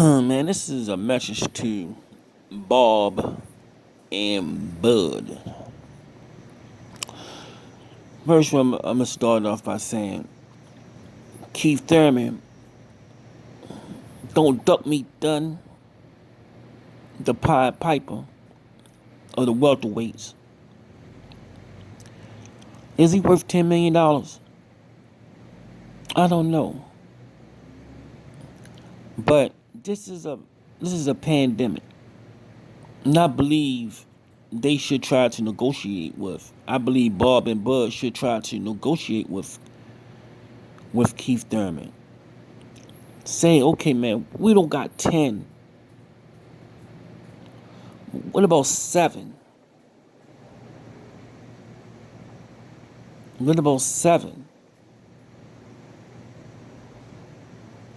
Man, this is a message to Bob and Bud. First, I'm gonna start off by saying Keith Thurman, don't duck me, done the Pied Piper of the welterweights. Is he worth $10 million? I don't know, but this is a pandemic, and I believe they should try to negotiate with. I believe Bob and Bud should try to negotiate with Keith Thurman. Say, okay, man, we don't got 10. What about 7? What about 7?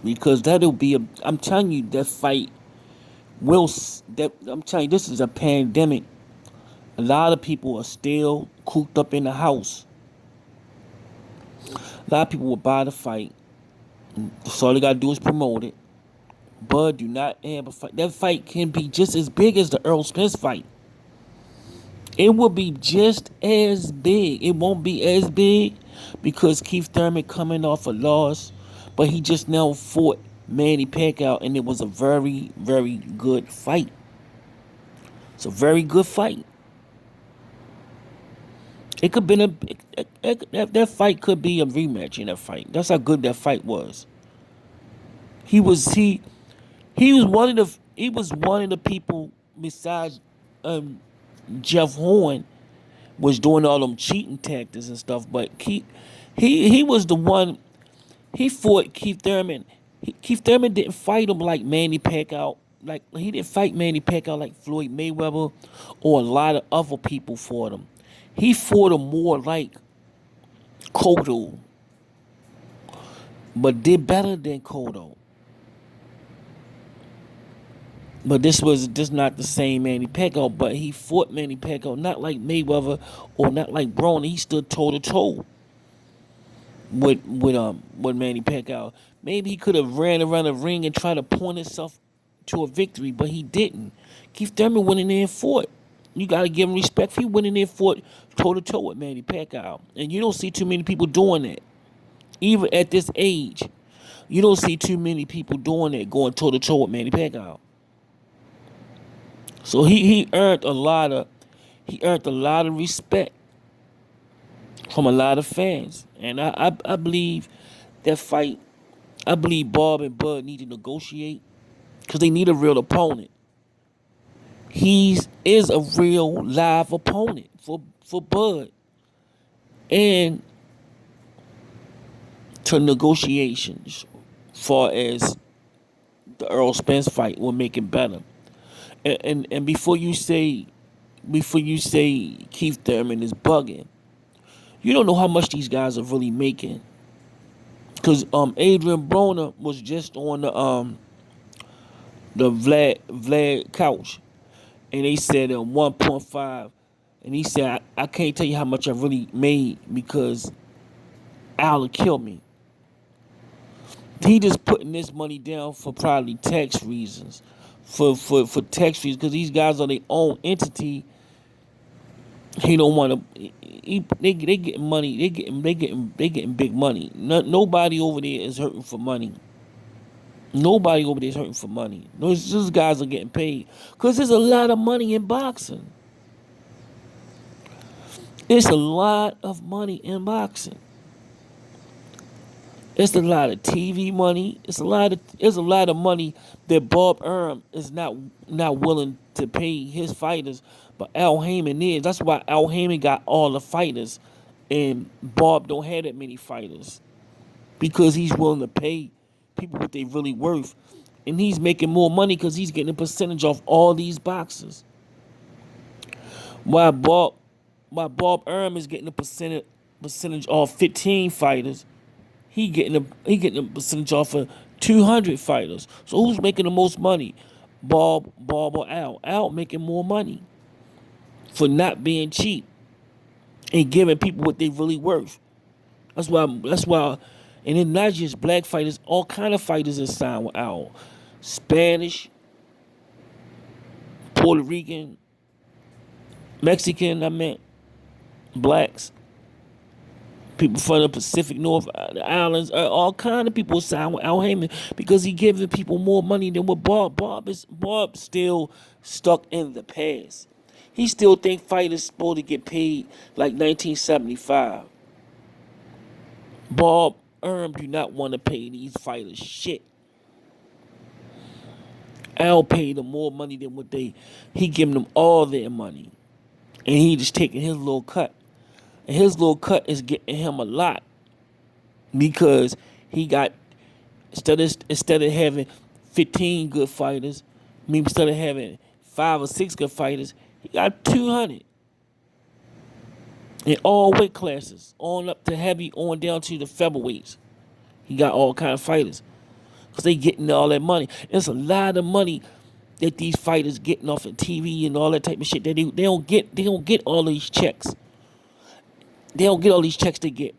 Because that'll be a. I'm telling you, that fight will. That I'm telling you, this is a pandemic. A lot of people are still cooped up in the house. A lot of people will buy the fight. So all they gotta do is promote it. Bud do not have a fight. That fight can be just as big as the Earl Spence fight. It will be just as big. It won't be as big because Keith Thurman coming off a loss, but he just now fought Manny Pacquiao, and it was a very, very good fight. It's a very good fight. It could been that fight could be a rematch in that fight. That's how good that fight was. He was he he was one of the people besides um, Jeff Horn was doing all them cheating tactics and stuff, but he was the one. He fought Keith Thurman. Keith Thurman didn't fight him like Manny Pacquiao. Like he didn't fight Manny Pacquiao like Floyd Mayweather or a lot of other people fought him. He fought him more like Cotto, but did better than Cotto. But this not the same Manny Pacquiao. But he fought Manny Pacquiao not like Mayweather or not like Braun. He stood toe to toe with Manny Pacquiao. Maybe he could have ran around the ring and tried to point himself to a victory, but he didn't. Keith Thurman went in there and fought. You gotta give him respect. He went in there and fought toe to toe with Manny Pacquiao, and you don't see too many people doing that. Even at this age, you don't see too many people doing that, going toe to toe with Manny Pacquiao. So he earned a lot of respect from a lot of fans, and I believe that fight. I believe Bob and Bud need to negotiate because they need a real opponent. He is a real live opponent for Bud, and to negotiations, far as the Earl Spence fight will make it better. And before you say Keith Thurman is bugging, you don't know how much these guys are really making. Cause Adrian Broner was just on the Vlad couch, and they said 1.5, and he said I can't tell you how much I really made because Al killed me. He just putting this money down for probably tax reasons, for tax reasons, because these guys are their own entity. He don't want to. They getting money. They getting big money. Nobody over there is hurting for money. Nobody over there is hurting for money. Those guys are getting paid because there's a lot of money in boxing. It's a lot of money in boxing. It's a lot of TV money. It's a lot of money that Bob Arum is not willing to pay his fighters, but Al Heyman is. That's why Al Heyman got all the fighters, and Bob don't have that many fighters because he's willing to pay people what they really worth, and he's making more money because he's getting a percentage off all these boxers. While Bob Arum is getting a percentage off 15 fighters. He getting a percentage off of 200 fighters. So who's making the most money? Bob or Al? Al making more money for not being cheap and giving people what they really worth. That's why and then not just black fighters, all kind of fighters are signed with Al. Spanish, Puerto Rican, Mexican, I meant, blacks, people from the Pacific North, the islands, all kind of people sign with Al Heyman because he giving people more money than what Bob still stuck in the past. He still think fighters supposed to get paid like 1975. Bob Arum do not want to pay these fighters shit. Al paid them more money than what he giving them all their money. And he just taking his little cut. And his little cut is getting him a lot. Because he got, instead of having 15 good fighters, instead of having 5 or 6 good fighters, he got 200. In all weight classes. On up to heavy, on down to the featherweights. He got all kind of fighters. Because they getting all that money. It's a lot of money that these fighters getting off of TV and all that type of shit. They don't get all these checks. They don't get all these checks they get.